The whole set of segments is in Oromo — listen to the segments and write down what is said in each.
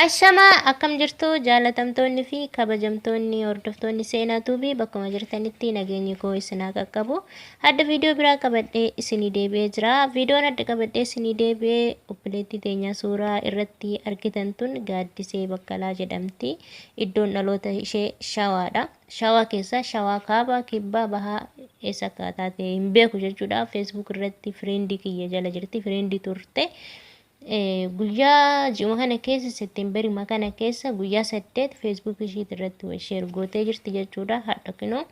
Ashama akkam jirtu jaalatamtoonni fi kabajamtoonni hordoftoonni seenaa tuubii bakkuma jirtanitti nageenyi koo isin haa qaqqabu. Adda viidiyoo biraa qabadhee isinii deebi'ee jira. Viidiyoon adda qabadhee isinii deebi'ee obboleettii teenya suuraa irratti argitan tun Gaaddisee Baqqalaa jedhamti. Iddoon dhaloota ishee Shawaadha. Shawaa keessa Shawaa kaabaa kibbaa bahaa eessa akka taate hin beeku jechuudha. Facebook irratti friendii kiyya jala jirti. Friendii turte. Guyyaa ji'uma kana keessa Seettembarii kana keessa guyyaa 8 Facebook ishee irratti sheer gootee jirti jechuudha. Hadha kunoo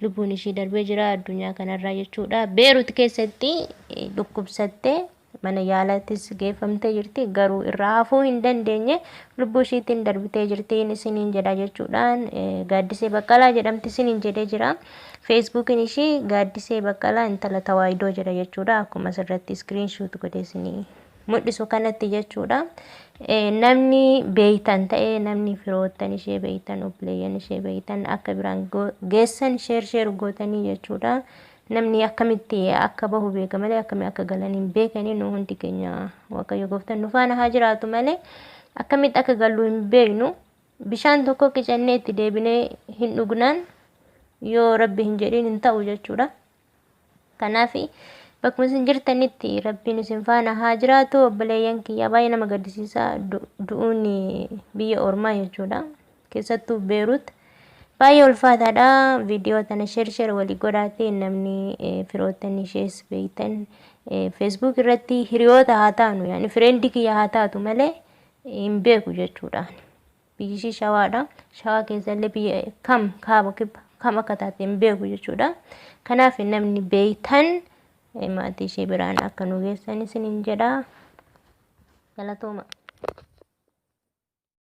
lubbuun ishee darbee jira addunyaa kanarraa jechuudha. Beerut keessatti dhukkubsattee mana yaalattis geeffamtee jirti. Garuu irraa hafuu hin dandeenye lubbuu isheetiin darbitee jirti isiniin jedha jechuudhaan. Gaaddisee Baqqalaa jedhamti isiniin jedhee jira. Facebookin ishee Gaaddisee Baqqalaa intala Tawaayidoo jedha jechuudha. Akkuma asirratti screenshot godhee isinii mul'isu kanatti jechuudha. Namni beeytan ta'ee namni firoottan ishee beeytan obboleeyyan ishee beeytan akka biraan geessan sheer gootanii jechuudha. Namni akkamitti akka bahu beeka malee akkamitti akka galaniin beekanii nu hundi keenya Waaqayyo Gooftaan nu faana haa jiraatu malee akkamitti akka gallu hin beeknu. Bishaan tokko qicannee itti deebinee hin dhugnaan yoo Rabbi hin jedhin hin ta'u jechuudha. Kanaaf bakkuma isin jirtanitti Rabbiin isin faana haa jiraatu. Obboleeyyan kiyya baay'ee nama gaddisiisa du'uun biyya ormaa jechuudha. Keessattuu Beerut baay'ee ulfaataadha. Viidiyoo tana sheer walii godhaatee namni firoottan ishees beeytan Facebook irratti hiriyoota haa taanu yaani friendii kiyya haa taatu malee hin beeku jechuudha. Biyyi ishee Shawaadha. Shawaa keessallee biyya kam akka taate hin beeku jechuudha. Kanaaf namni beeytan maatii ishee biraan akka nu geessan isiniin jedha. Galatooma.